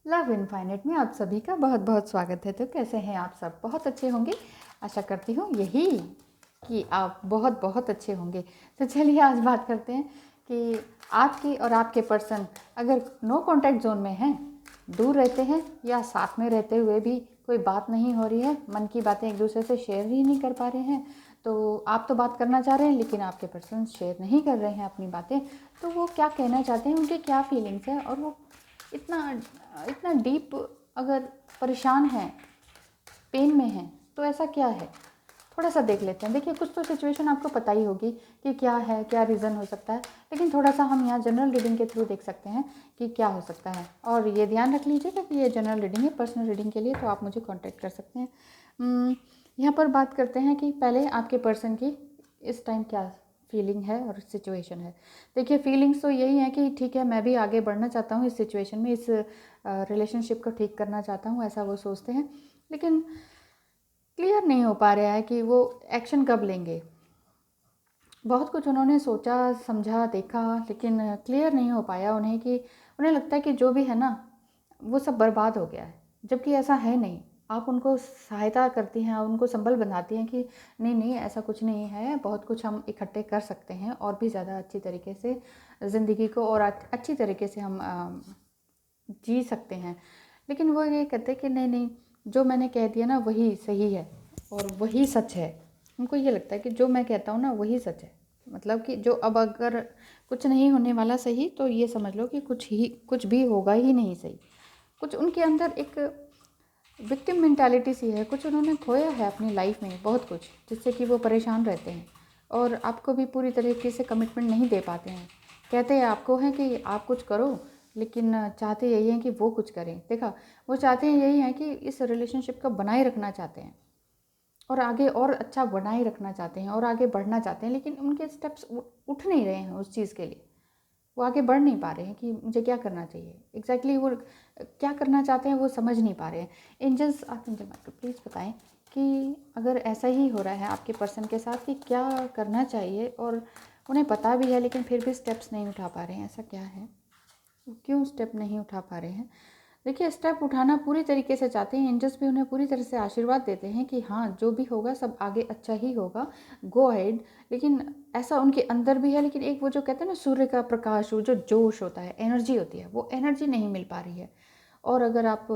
Love infinite में आप सभी का बहुत बहुत स्वागत है। तो कैसे हैं आप सब? बहुत अच्छे होंगे, आशा करती हूँ यही कि आप बहुत बहुत अच्छे होंगे। तो चलिए आज बात करते हैं कि आपकी और आपके पर्सन अगर नो कॉन्टैक्ट जोन में हैं, दूर रहते हैं या साथ में रहते हुए भी कोई बात नहीं हो रही है, मन की बातें एक दूसरे से शेयर ही नहीं कर पा रहे हैं, तो आप तो बात करना चाह रहे हैं लेकिन आपके पर्सन शेयर नहीं कर रहे हैं अपनी बातें, तो वो क्या कहना चाहते हैं, उनकी क्या फीलिंग्स है और वो इतना इतना डीप अगर परेशान हैं, पेन में हैं, तो ऐसा क्या है? थोड़ा सा देख लेते हैं। देखिए, कुछ तो सिचुएशन आपको पता ही होगी कि क्या है, क्या रीज़न हो सकता है, लेकिन थोड़ा सा हम यहाँ जनरल रीडिंग के थ्रू देख सकते हैं कि क्या हो सकता है। और ये ध्यान रख लीजिएगा कि ये जनरल रीडिंग है, पर्सनल रीडिंग के लिए तो आप मुझे कॉन्टैक्ट कर सकते हैं। यहाँ पर बात करते हैं कि पहले आपके पर्सन की इस टाइम क्या फीलिंग है और सिचुएशन है। देखिए, फीलिंग्स तो यही है कि ठीक है, मैं भी आगे बढ़ना चाहता हूँ इस सिचुएशन में, इस रिलेशनशिप को ठीक करना चाहता हूँ, ऐसा वो सोचते हैं, लेकिन क्लियर नहीं हो पा रहा है कि वो एक्शन कब लेंगे। बहुत कुछ उन्होंने सोचा, समझा, देखा, लेकिन क्लियर नहीं हो पाया उन्हें कि उन्हें लगता है कि जो भी है ना, वो सब बर्बाद हो गया है, जबकि ऐसा है नहीं। आप उनको सहायता करती हैं, उनको संबल बनाती हैं कि नहीं नहीं, ऐसा कुछ नहीं है, बहुत कुछ हम इकट्ठे कर सकते हैं और भी ज़्यादा अच्छी तरीके से ज़िंदगी को और अच्छी तरीके से हम जी सकते हैं। लेकिन वो ये कहते हैं कि नहीं नहीं, जो मैंने कह दिया ना वही सही है और वही सच है। उनको ये लगता है कि जो मैं कहता हूँ ना वही सच है, मतलब कि जो अब अगर कुछ नहीं होने वाला सही, तो ये समझ लो कि कुछ भी होगा ही नहीं सही। कुछ उनके अंदर एक विक्टिम मेंटालिटी सी है, कुछ उन्होंने खोया है अपनी लाइफ में बहुत कुछ, जिससे कि वो परेशान रहते हैं और आपको भी पूरी तरीके से कमिटमेंट नहीं दे पाते हैं। कहते हैं आपको है कि आप कुछ करो, लेकिन चाहते यही हैं कि वो कुछ करें। देखा, वो चाहते हैं यही है कि इस रिलेशनशिप को बनाए रखना चाहते हैं और आगे और अच्छा बनाए रखना चाहते हैं और आगे बढ़ना चाहते हैं, लेकिन उनके स्टेप्स उठ नहीं रहे हैं उस चीज़ के लिए। वो आगे बढ़ नहीं पा रहे हैं कि मुझे क्या करना चाहिए, एग्जैक्टली वो क्या करना चाहते हैं वो समझ नहीं पा रहे हैं। एंजल्स आर्कएंजल माइकल प्लीज़ बताएं कि अगर ऐसा ही हो रहा है आपके पर्सन के साथ कि क्या करना चाहिए, और उन्हें पता भी है लेकिन फिर भी स्टेप्स नहीं उठा पा रहे हैं, ऐसा क्या है, वो क्यों स्टेप नहीं उठा पा रहे हैं? देखिए, स्टेप उठाना पूरी तरीके से चाहते हैं, एंजल्स भी उन्हें पूरी तरह से आशीर्वाद देते हैं कि हाँ, जो भी होगा सब आगे अच्छा ही होगा, गो अहेड। लेकिन ऐसा उनके अंदर भी है, लेकिन एक वो जो कहते हैं ना सूर्य का प्रकाश, वो जो जोश होता है, एनर्जी होती है, वो एनर्जी नहीं मिल पा रही है। और अगर आप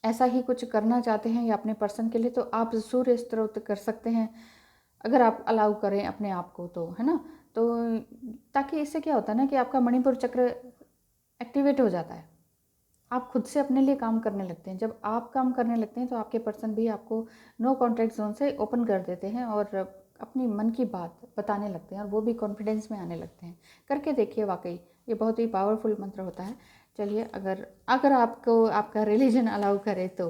ऐसा ही कुछ करना चाहते हैं या अपने पर्सन के लिए, तो आप सूर्य स्तोत्र कर सकते हैं, अगर आप अलाउ करें अपने आप को, तो है ना। तो ताकि इससे क्या होता है ना कि आपका मणिपुर चक्र एक्टिवेट हो जाता है, आप खुद से अपने लिए काम करने लगते हैं। जब आप काम करने लगते हैं तो आपके पर्सन भी आपको नो कॉन्टैक्ट जोन से ओपन कर देते हैं और अपनी मन की बात बताने लगते हैं और वो भी कॉन्फिडेंस में आने लगते हैं। करके देखिए, वाकई ये बहुत ही पावरफुल मंत्र होता है। चलिए, अगर अगर आपको आपका रिलीजन अलाउ करे तो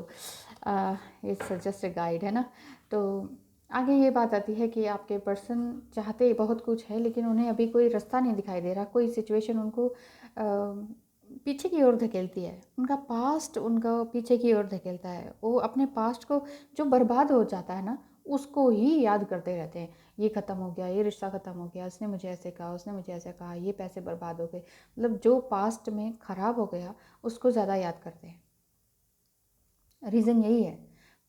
इट्स जस्ट ए गाइड, है ना। तो आगे ये बात आती है कि आपके पर्सन चाहते बहुत कुछ है, लेकिन उन्हें अभी कोई रास्ता नहीं दिखाई दे रहा, कोई सिचुएशन उनको पीछे की ओर धकेलती है। उनका पास्ट उनका पीछे की ओर धकेलता है। वो अपने पास्ट को, जो बर्बाद हो जाता है ना, उसको ही याद करते रहते हैं। ये ख़त्म हो गया, ये रिश्ता ख़त्म हो गया, उसने मुझे ऐसे कहा, उसने मुझे ऐसे कहा, ये पैसे बर्बाद हो गए, मतलब जो पास्ट में ख़राब हो गया उसको ज़्यादा याद करते हैं। रीज़न यही है,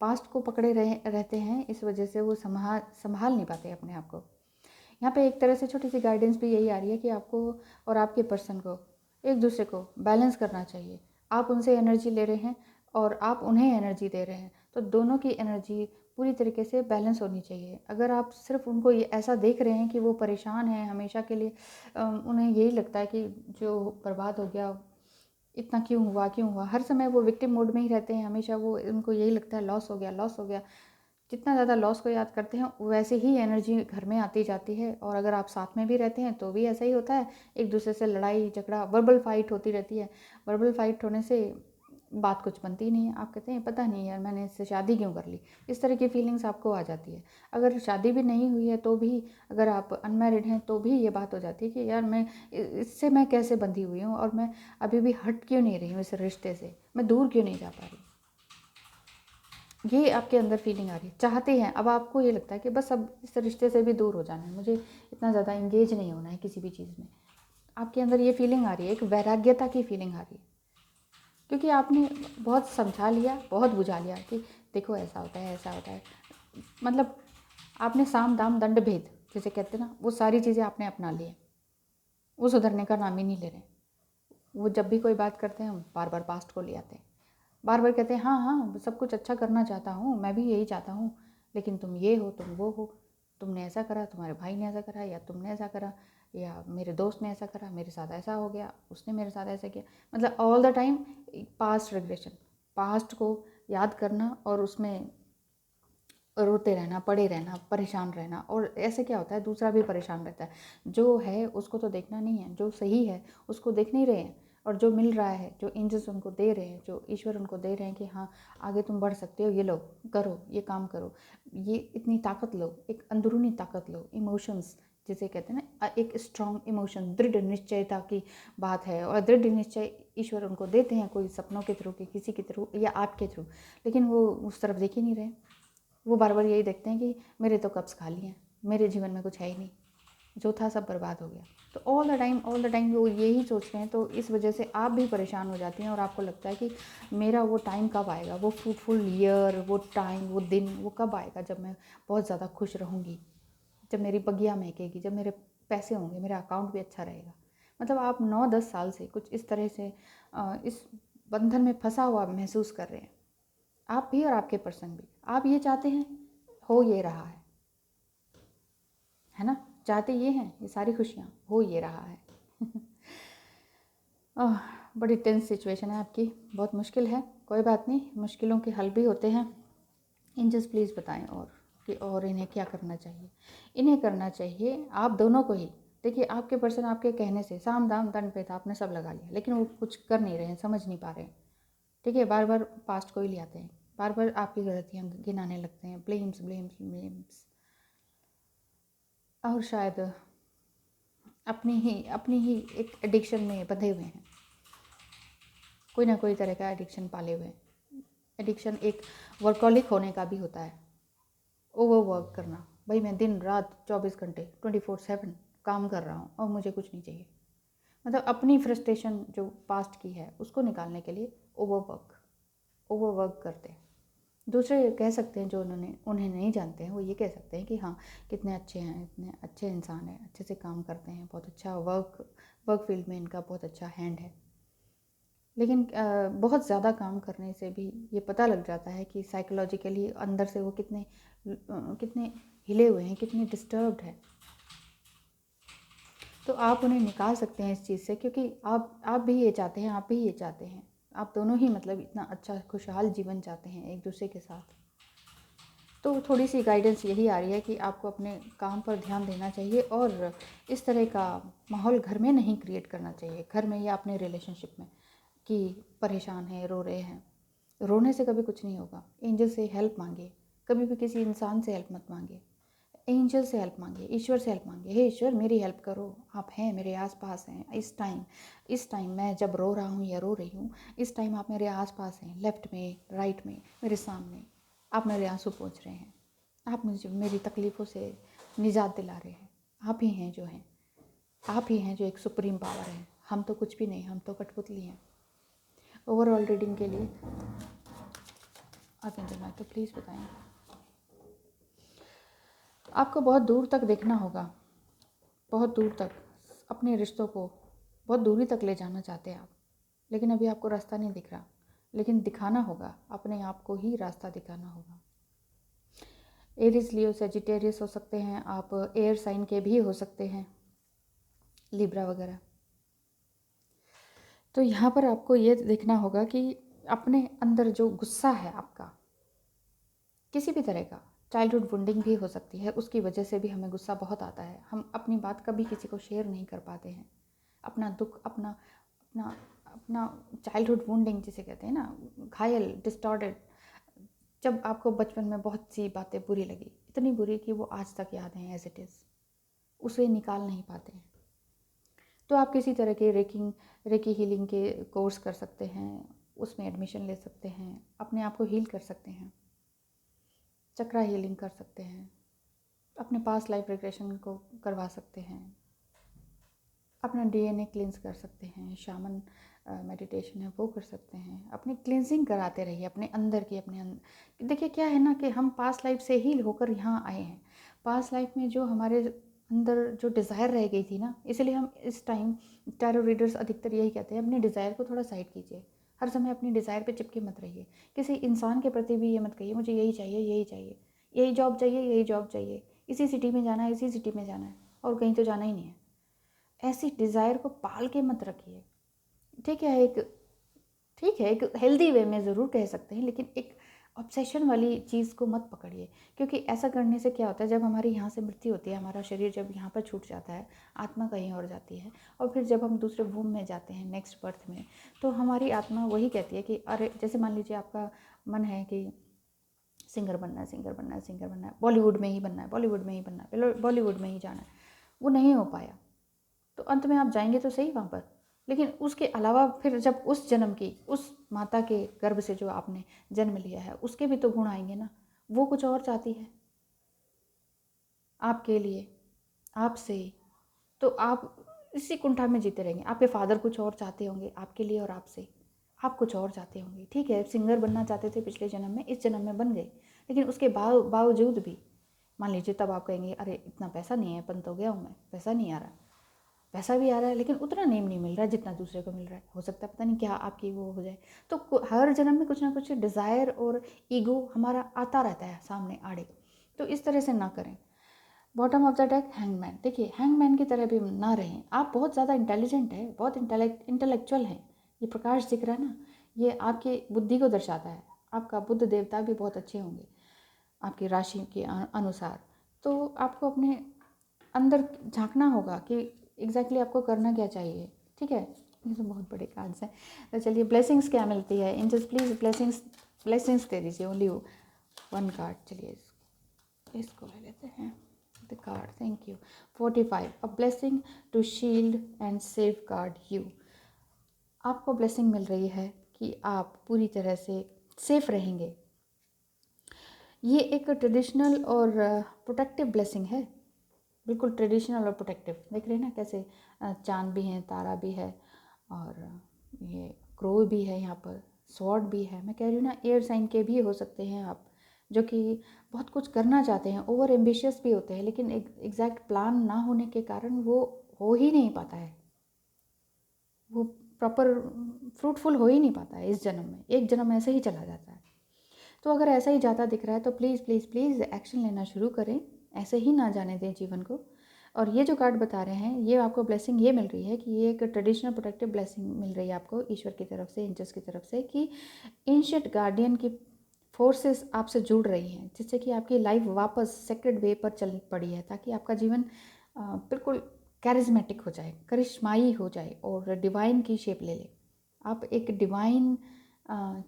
पास्ट को पकड़े रहते हैं, इस वजह से वो संभाल नहीं पाते अपने आप को। यहाँ पे एक तरह से छोटी सी गाइडेंस भी यही आ रही है कि आपको और आपके पर्सन को एक दूसरे को बैलेंस करना चाहिए। आप उनसे एनर्जी ले रहे हैं और आप उन्हें एनर्जी दे रहे हैं, तो दोनों की एनर्जी पूरी तरीके से बैलेंस होनी चाहिए। अगर आप सिर्फ उनको ये ऐसा देख रहे हैं कि वो परेशान हैं हमेशा के लिए, उन्हें यही लगता है कि जो बर्बाद हो गया, इतना क्यों हुआ, हर समय वो विक्टिम मोड में ही रहते हैं हमेशा। वो उनको यही लगता है लॉस हो गया, लॉस हो गया। जितना ज़्यादा लॉस को याद करते हैं वैसे ही एनर्जी घर में आती जाती है। और अगर आप साथ में भी रहते हैं तो भी ऐसा ही होता है, एक दूसरे से लड़ाई झगड़ा, वर्बल फाइट होती रहती है। वर्बल फाइट होने से बात कुछ बनती ही नहीं है। आप कहते हैं पता नहीं यार, मैंने इससे शादी क्यों कर ली, इस तरह की फीलिंग्स आपको आ जाती है। अगर शादी भी नहीं हुई है तो भी, अगर आप अनमैरिड हैं तो भी ये बात हो जाती है कि यार मैं इससे मैं कैसे बंधी हुई हूँ और मैं अभी भी हट क्यों नहीं रही हूँ इस रिश्ते से, मैं दूर क्यों नहीं जा पा रही। ये आपके अंदर फीलिंग आ रही है, चाहते हैं। अब आपको ये लगता है कि बस अब इस रिश्ते से भी दूर हो जाना है, मुझे इतना ज़्यादा इंगेज नहीं होना है किसी भी चीज़ में। आपके अंदर ये फीलिंग आ रही है, एक वैराग्यता की फीलिंग आ रही है। क्योंकि आपने बहुत समझा लिया, बहुत बुझा लिया कि देखो ऐसा होता है, ऐसा होता है। मतलब आपने साम दाम दंड भेद जैसे कहते हैं ना, वो सारी चीज़ें आपने अपना ली हैं। वो सुधरने का नाम ही नहीं ले रहे। वो जब भी कोई बात करते हैं बार बार पास्ट को ले आते हैं, बार बार कहते हैं हाँ हाँ सब कुछ अच्छा करना चाहता हूँ, मैं भी यही चाहता हूँ, लेकिन तुम ये हो, तुम वो हो, तुमने ऐसा करा, तुम्हारे भाई ने ऐसा करा, या तुमने ऐसा करा, या मेरे दोस्त ने ऐसा करा, मेरे साथ ऐसा हो गया, उसने मेरे साथ ऐसा किया। मतलब all the time past regression, past को याद करना और उसमें रोते रहना, पड़े रहना, परेशान रहना। और ऐसे क्या होता है, दूसरा भी परेशान रहता है। जो है उसको तो देखना नहीं है, जो सही है उसको देख नहीं रहे हैं, और जो मिल रहा है, जो एंजल्स उनको दे रहे हैं, जो ईश्वर उनको दे रहे हैं कि हाँ आगे तुम बढ़ सकते हो, ये लो, करो, ये काम करो, ये इतनी ताकत लो, एक अंदरूनी ताकत लो, इमोशंस जिसे कहते हैं ना, एक स्ट्रॉन्ग इमोशन, दृढ़ निश्चयता की बात है। और दृढ़ निश्चय ईश्वर उनको देते हैं, कोई सपनों के थ्रू, कि किसी के थ्रू या आपके थ्रू, लेकिन वो उस तरफ देख ही नहीं रहे। वो बार बार यही देखते हैं कि मेरे तो कब्ज़ खाली हैं, मेरे जीवन में कुछ है ही नहीं, जो था सब बर्बाद हो गया। तो ऑल द टाइम वो यही सोचते हैं। तो इस वजह से आप भी परेशान हो जाती हैं, और आपको लगता है कि मेरा वो टाइम कब आएगा, वो फ्रूटफुल ईयर, वो टाइम, वो दिन, वो कब आएगा जब मैं बहुत ज़्यादा खुश रहूँगी, जब मेरी बगिया महकेगी, जब मेरे पैसे होंगे, मेरा अकाउंट भी अच्छा रहेगा। मतलब आप 9-10 साल से कुछ इस तरह से इस बंधन में फंसा हुआ महसूस कर रहे हैं, आप भी और आपके पर्सन भी। आप ये चाहते हैं, हो ये रहा है ना, चाहते ये हैं, ये सारी खुशियाँ हो ये रहा है। बड़ी टेंस सिचुएशन है आपकी, बहुत मुश्किल है। कोई बात नहीं, मुश्किलों के हल भी होते हैं। एंजल्स प्लीज़ बताएं और कि और इन्हें क्या करना चाहिए। इन्हें करना चाहिए आप दोनों को ही। देखिए आपके पर्सन आपके कहने से साम दाम दंड भेद आपने सब लगा लिया, लेकिन वो कुछ कर नहीं रहे हैं, समझ नहीं पा रहे हैं। ठीक है, बार बार पास्ट को ही ले आते हैं, बार बार आपकी गलतियाँ गिनाने लगते हैं, ब्लेम्स ब्लेम्स ब्लेम्स। और शायद अपनी ही एक एडिक्शन में बंधे हुए हैं, कोई ना कोई तरह का एडिक्शन पाले हुए हैं। एडिक्शन एक वर्कॉलिक होने का भी होता है, ओवर वर्क करना। भाई मैं दिन रात 24 घंटे 24/7 काम कर रहा हूँ और मुझे कुछ नहीं चाहिए। मतलब अपनी फ्रस्ट्रेशन जो पास्ट की है उसको निकालने के लिए ओवर वर्क करते हैं। दूसरे कह सकते हैं जो उन्हें नहीं जानते हैं, वो ये कह सकते हैं कि हाँ कितने अच्छे हैं, इतने अच्छे इंसान हैं, अच्छे से काम करते हैं, बहुत अच्छा वर्क फील्ड में इनका बहुत अच्छा हैंड है। लेकिन बहुत ज़्यादा काम करने से भी ये पता लग जाता है कि साइकोलॉजिकली अंदर से वो कितने हिले हुए हैं, कितने डिस्टर्ब्ड है। तो आप उन्हें निकाल सकते हैं इस चीज़ से, क्योंकि आप भी ये चाहते हैं, आप भी ये चाहते हैं, आप दोनों ही मतलब इतना अच्छा खुशहाल जीवन चाहते हैं एक दूसरे के साथ। तो थोड़ी सी गाइडेंस यही आ रही है कि आपको अपने काम पर ध्यान देना चाहिए, और इस तरह का माहौल घर में नहीं क्रिएट करना चाहिए, घर में या अपने रिलेशनशिप में, कि परेशान है, रो रहे हैं। रोने से कभी कुछ नहीं होगा। एंजल से हेल्प मांगे, कभी भी किसी इंसान से हेल्प मत मांगे, एंजल से हेल्प मांगे, ईश्वर से हेल्प मांगे। हे ईश्वर मेरी हेल्प करो, आप हैं मेरे आसपास हैं इस टाइम मैं जब रो रहा हूँ या रो रही हूँ, इस टाइम आप मेरे आसपास हैं, लेफ्ट में, राइट में, मेरे सामने। आप मेरे आंसू पोंछ रहे हैं, आप मुझे मेरी तकलीफ़ों से निजात दिला रहे हैं। आप ही हैं जो हैं, आप ही हैं जो एक सुप्रीम पावर है। हम तो कुछ भी नहीं, हम तो कठपुतली हैं। ओवरऑल रीडिंग के लिए आप इंतजार तो प्लीज़ बताएं। आपको बहुत दूर तक देखना होगा, बहुत दूर तक अपने रिश्तों को बहुत दूरी तक ले जाना चाहते हैं आप, लेकिन अभी आपको रास्ता नहीं दिख रहा। लेकिन दिखाना होगा, अपने आप को ही रास्ता दिखाना होगा। एरीज, लियो, सेजिटेरियस हो सकते हैं आप, एयर साइन के भी हो सकते हैं, लिब्रा वगैरह। तो यहाँ पर आपको ये देखना होगा कि अपने अंदर जो गुस्सा है आपका, किसी भी तरह का, चाइल्डहुड वुंडिंग भी हो सकती है, उसकी वजह से भी हमें गुस्सा बहुत आता है। हम अपनी बात कभी किसी को शेयर नहीं कर पाते हैं, अपना दुख, अपना अपना अपना चाइल्डहुड वुंडिंग जिसे कहते हैं ना, घायल, डिस्टॉर्टेड। जब आपको बचपन में बहुत सी बातें बुरी लगी, इतनी बुरी कि वो आज तक याद हैं एज इट इज़, उसे निकाल नहीं पाते हैं। तो आप किसी तरह के रेकी हीलिंग के कोर्स कर सकते हैं, उसमें एडमिशन ले सकते हैं, अपने आप को हील कर सकते हैं, चक्रा हीलिंग कर सकते हैं, अपने पास्ट लाइफ रिग्रेशन को करवा सकते हैं, अपना डीएनए क्लींस कर सकते हैं, शामन मेडिटेशन है वो कर सकते हैं। अपनी क्लिनजिंग कराते रहिए अपने अंदर की, अपने अंदर। देखिए क्या है ना कि हम पास्ट लाइफ से ही होकर यहाँ आए हैं। पास्ट लाइफ में जो हमारे अंदर जो डिज़ायर रह गई थी ना, इसलिए हम इस टाइम, टैरो रीडर्स अधिकतर यही कहते हैं, अपने डिज़ायर को थोड़ा साइड कीजिए। हर समय अपनी डिज़ायर पे चिपके मत रहिए। किसी इंसान के प्रति भी ये मत कहिए मुझे यही चाहिए, यही चाहिए, यही जॉब चाहिए, यही जॉब चाहिए, इसी सिटी में जाना है, इसी सिटी में जाना है, और कहीं तो जाना ही नहीं है। ऐसी डिज़ायर को पाल के मत रखिए। ठीक है, एक हेल्दी वे में ज़रूर कह सकते हैं, लेकिन एक ऑब्सेशन वाली चीज़ को मत पकड़िए। क्योंकि ऐसा करने से क्या होता है, जब हमारी यहाँ से मृत्यु होती है, हमारा शरीर जब यहाँ पर छूट जाता है, आत्मा कहीं और जाती है, और फिर जब हम दूसरे भूम में जाते हैं नेक्स्ट बर्थ में, तो हमारी आत्मा वही कहती है कि अरे, जैसे मान लीजिए आपका मन है कि सिंगर बनना है, सिंगर बनना है, सिंगर बनना है, बॉलीवुड में ही बनना है, बॉलीवुड में ही बनना है, बॉलीवुड में ही जाना है, वो नहीं हो पाया, तो अंत में आप जाएंगे तो सही वहाँ पर, लेकिन उसके अलावा फिर जब उस जन्म की, उस माता के गर्भ से जो आपने जन्म लिया है, उसके भी तो गुण आएंगे ना। वो कुछ और चाहती है आपके लिए, आपसे, तो आप इसी कुंठा में जीते रहेंगे। आपके फादर कुछ और चाहते होंगे आपके लिए और आपसे, आप कुछ और चाहते होंगे। ठीक है, सिंगर बनना चाहते थे पिछले जन्म में, इस जन्म में बन गए, लेकिन उसके बावजूद भी मान लीजिए तब आप कहेंगे अरे इतना पैसा नहीं है, पंत हो गया हूँ मैं, पैसा नहीं आ रहा। पैसा भी आ रहा है लेकिन उतना नेम नहीं मिल रहा है जितना दूसरे को मिल रहा है। हो सकता है पता नहीं क्या आपकी वो हो जाए। तो हर जन्म में कुछ ना कुछ डिज़ायर और ईगो हमारा आता रहता है सामने आड़े, तो इस तरह से ना करें। Bottom of the deck hangman. देखिए हैंगमैन की तरह भी ना रहें। आप बहुत ज़्यादा इंटेलिजेंट है, बहुत इंटेलेक्चुअल हैं। ये प्रकाश दिख रहा है ना, ये आपकी बुद्धि को दर्शाता है। आपका बुद्ध देवता भी बहुत अच्छे होंगे आपकी राशि के अनुसार। तो आपको अपने अंदर झांकना होगा कि एग्जैक्टली आपको करना क्या चाहिए। ठीक है, ये तो बहुत बड़े कार्ड्स हैं। तो चलिए ब्लेसिंग्स क्या मिलती है, एंजल्स प्लीज़ ब्लेसिंग्स दे दीजिए। Only one card. चलिए इसको ले लेते हैं, the card. Thank you. 45 a blessing to shield and safeguard you. आपको ब्लेसिंग मिल रही है कि आप पूरी तरह से सेफ रहेंगे। ये एक ट्रेडिशनल और प्रोटेक्टिव ब्लेसिंग है, बिल्कुल ट्रेडिशनल और प्रोटेक्टिव। देख रहे हैं ना कैसे चांद भी हैं, तारा भी है, और ये क्रो भी है, यहाँ पर स्वॉर्ड भी है। मैं कह रही हूँ ना, एयर साइन के भी हो सकते हैं आप, जो कि बहुत कुछ करना चाहते हैं, ओवर एम्बिशियस भी होते हैं, लेकिन एक एग्जैक्ट प्लान ना होने के कारण वो हो ही नहीं पाता है, वो प्रॉपर फ्रूटफुल हो ही नहीं पाता है इस जन्म में। एक जन्म ऐसे ही चला जाता है। तो अगर ऐसा ही जाता दिख रहा है तो प्लीज़ प्लीज़ प्लीज़ एक्शन लेना शुरू करें, ऐसे ही ना जाने दें जीवन को। और ये जो कार्ड बता रहे हैं, ये आपको ब्लेसिंग ये मिल रही है कि ये एक ट्रेडिशनल प्रोटेक्टिव ब्लेसिंग मिल रही है आपको ईश्वर की तरफ से, एंजल्स की तरफ से, कि एंशिएंट गार्डियन की फोर्सेस आपसे जुड़ रही हैं, जिससे कि आपकी लाइफ वापस सेक्रेड वे पर चल पड़ी है, ताकि आपका जीवन बिल्कुल कैरिज्मेटिक हो जाए, करिश्माई हो जाए और डिवाइन की शेप ले ले। आप एक डिवाइन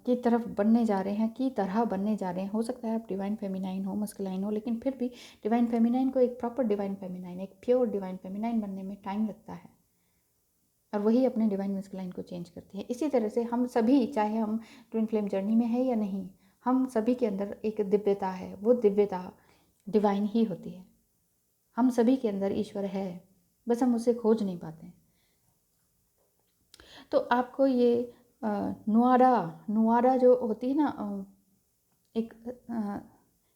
की तरफ बनने जा रहे हैं, की तरह बनने जा रहे हैं। हो सकता है आप डिवाइन फेमिनाइन हो, मस्कुलाइन हो, लेकिन फिर भी डिवाइन फेमिनाइन को, एक प्रॉपर डिवाइन फेमिनाइन, एक प्योर डिवाइन फेमिनाइन बनने में टाइम लगता है, और वही अपने डिवाइन मस्कुलाइन को चेंज करती है। इसी तरह से हम सभी, चाहे हम ट्विन फ्लेम जर्नी में है या नहीं, हम सभी के अंदर एक दिव्यता है। वो दिव्यता डिवाइन ही होती है। हम सभी के अंदर ईश्वर है, बस हम उसे खोज नहीं पाते। तो आपको ये नुआरा जो होती है ना, एक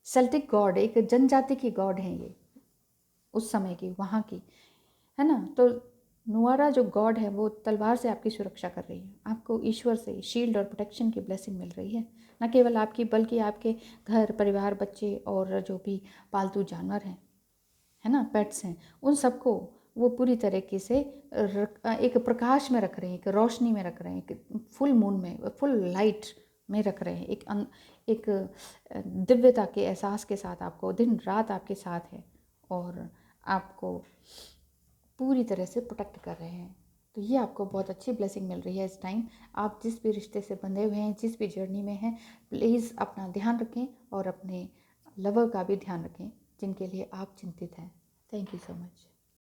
सेल्टिक गॉड, एक जनजाति की गॉड है ये, उस समय की, वहाँ की, है ना। तो नुआरा जो गॉड है वो तलवार से आपकी सुरक्षा कर रही है। आपको ईश्वर से शील्ड और प्रोटेक्शन की ब्लेसिंग मिल रही है, न केवल आपकी बल्कि आपके घर परिवार, बच्चे और जो भी पालतू जानवर हैं, है ना, पेट्स हैं, उन सबको वो पूरी तरीके से एक प्रकाश में रख रहे हैं, एक रोशनी में रख रहे हैं, एक फुल मून में, फुल लाइट में रख रहे हैं। एक दिव्यता के एहसास के साथ आपको दिन रात आपके साथ है और आपको पूरी तरह से प्रोटेक्ट कर रहे हैं। तो ये आपको बहुत अच्छी ब्लेसिंग मिल रही है इस टाइम। आप जिस भी रिश्ते से बंधे हुए हैं, जिस भी जर्नी में हैं, प्लीज़ अपना ध्यान रखें और अपने लवर का भी ध्यान रखें जिनके लिए आप चिंतित हैं। Thank you so much.